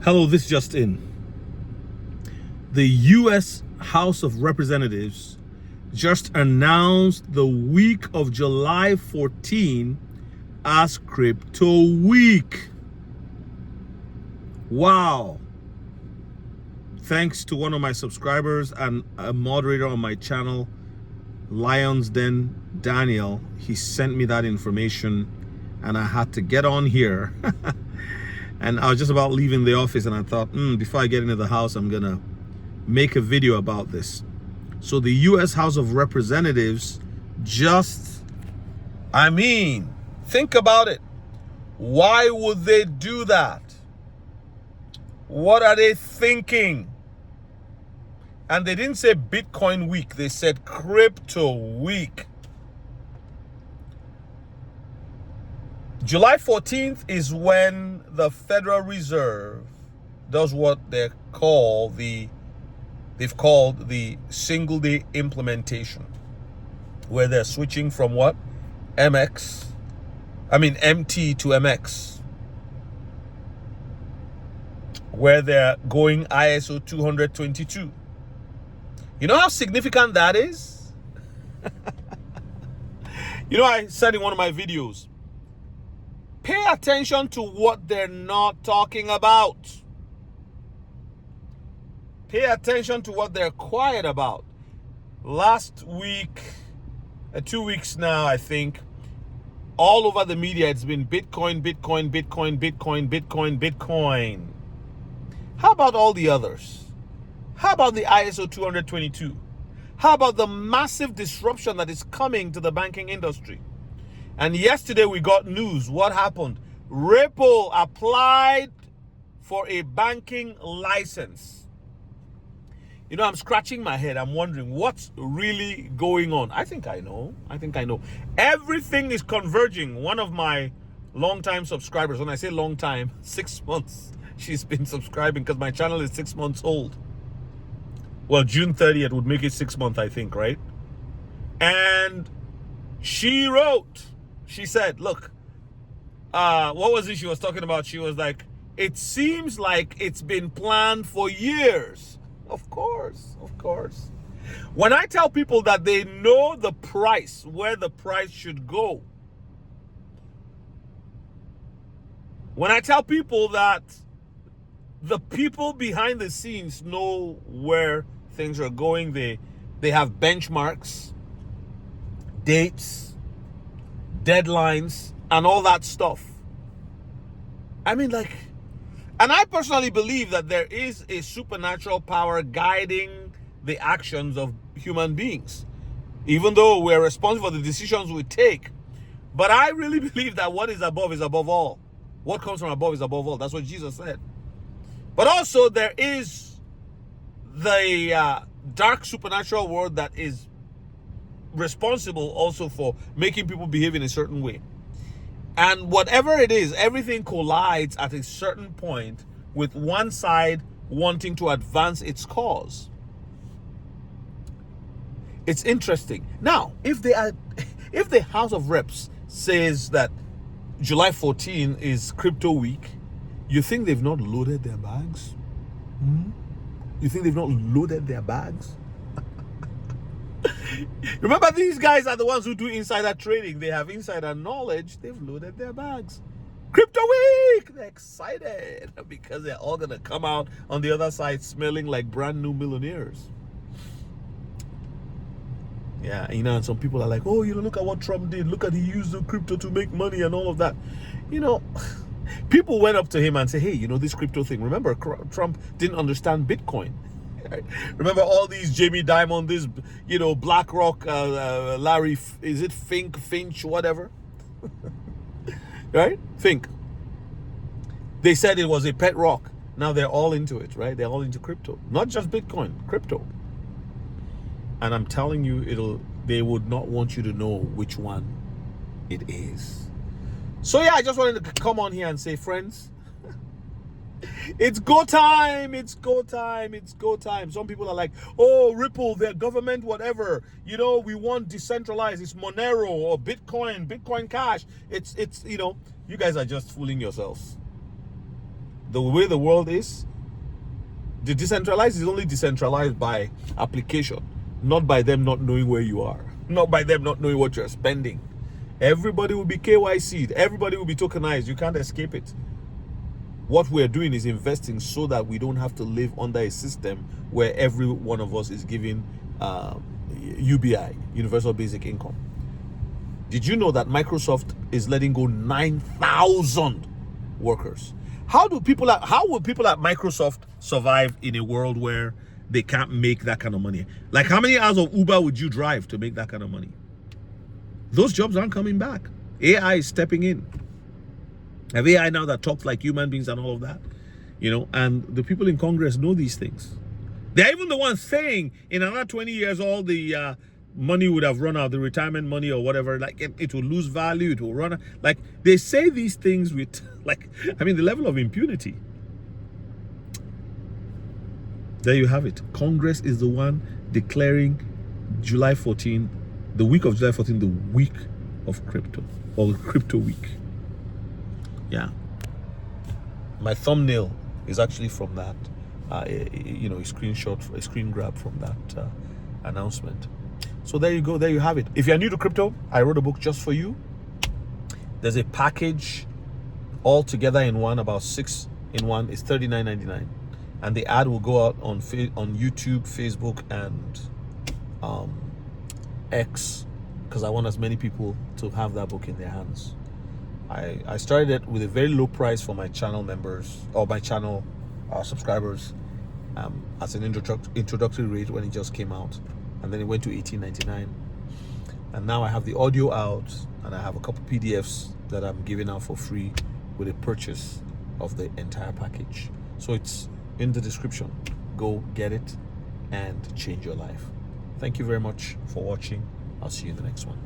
Hello, this just in. The U.S. House of Representatives just announced the week of July 14 as Crypto Week. Wow. Thanks to one of my subscribers and a moderator on my channel, Lions Den Daniel. He sent me that information and I had to get on here. And I was just about leaving the office and I thought, before I get into the house, I'm gonna make a video about this. So the U.S. House of Representatives think about it. Why would they do that? What are they thinking? And they didn't say Bitcoin week, they said Crypto week. July 14th is when the Federal Reserve does what they've called the single day implementation, where they're switching from what? MT to MX, where they're going ISO 222. You know how significant that is? I said in one of my videos, pay attention to what they're not talking about. Pay attention to what they're quiet about. Last week, 2 weeks now, I think, all over the media, it's been Bitcoin, Bitcoin, Bitcoin, Bitcoin, Bitcoin, Bitcoin. How about all the others? How about the ISO 222? How about the massive disruption that is coming to the banking industry? And yesterday we got news. What happened? Ripple applied for a banking license. I'm scratching my head. I'm wondering what's really going on. I think I know. Everything is converging. One of my long-time subscribers, when I say long time, 6 months, she's been subscribing because my channel is 6 months old. Well, June 30th would make it 6 months, I think, right? And she said, look, what was it she was talking about? She was like, it seems like it's been planned for years. Of course. When I tell people that they know the price, where the price should go, when I tell people that the people behind the scenes know where things are going, they have benchmarks, dates, deadlines, and all that stuff. And I personally believe that there is a supernatural power guiding the actions of human beings, even though we're responsible for the decisions we take. But I really believe that what is above all. What comes from above is above all. That's what Jesus said. But also there is the dark supernatural world that is responsible also for making people behave in a certain way. And whatever it is, everything collides at a certain point with one side wanting to advance its cause. It's interesting. Now, if the House of Reps says that July 14 is Crypto Week, you think they've not loaded their bags? You think they've not loaded their bags? Remember, these guys are the ones who do insider trading. They have insider knowledge. They've loaded their bags. Crypto Week! They're excited because they're all going to come out on the other side smelling like brand new millionaires. Yeah, and some people are like, oh, look at what Trump did. Look at he used the crypto to make money and all of that. People went up to him and said, hey, this crypto thing. Remember, Trump didn't understand Bitcoin. Right? Remember all these Jamie Dimon, this, BlackRock, Larry, is it Finch, whatever? Right? Fink. They said it was a pet rock. Now they're all into it, right? They're all into crypto. Not just Bitcoin, crypto. And I'm telling you, they would not want you to know which one it is. So yeah, I just wanted to come on here and say, friends, it's go time. Some people are like, oh, Ripple, their government, whatever. We want decentralized. It's Monero or Bitcoin Cash. It's you guys are just fooling yourselves. the way the world is, the decentralized is only decentralized by application, not by them not knowing where you are, not by them not knowing what you're spending. Everybody will be KYC'd, everybody will be tokenized. You can't escape it. What we're doing is investing so that we don't have to live under a system where every one of us is given UBI, Universal Basic Income. Did you know that Microsoft is letting go 9,000 workers? How will people at Microsoft survive in a world where they can't make that kind of money? Like, how many hours of Uber would you drive to make that kind of money? Those jobs aren't coming back. AI is stepping in. Have AI now that talks like human beings and all of that, and the people in Congress know these things. They're even the ones saying in another 20 years, all the money would have run out, the retirement money or whatever, like it will lose value, it will run out. Like, they say these things with, the level of impunity. There you have it. Congress is the one declaring July 14, the week of July 14, the week of crypto, or crypto week. Yeah. My thumbnail is actually from that, a screenshot, a screen grab from that announcement. So there you go. There you have it. If you're new to crypto, I wrote a book just for you. There's a package all together in one, about 6 in one. It's $39.99, and the ad will go out on YouTube, Facebook, and X, because I want as many people to have that book in their hands. I started it with a very low price for my channel members, or my channel subscribers, as an introductory rate when it just came out, and then it went to $18.99, and now I have the audio out, and I have a couple PDFs that I'm giving out for free with a purchase of the entire package. So it's in the description. Go get it and change your life. Thank you very much for watching. I'll see you in the next one.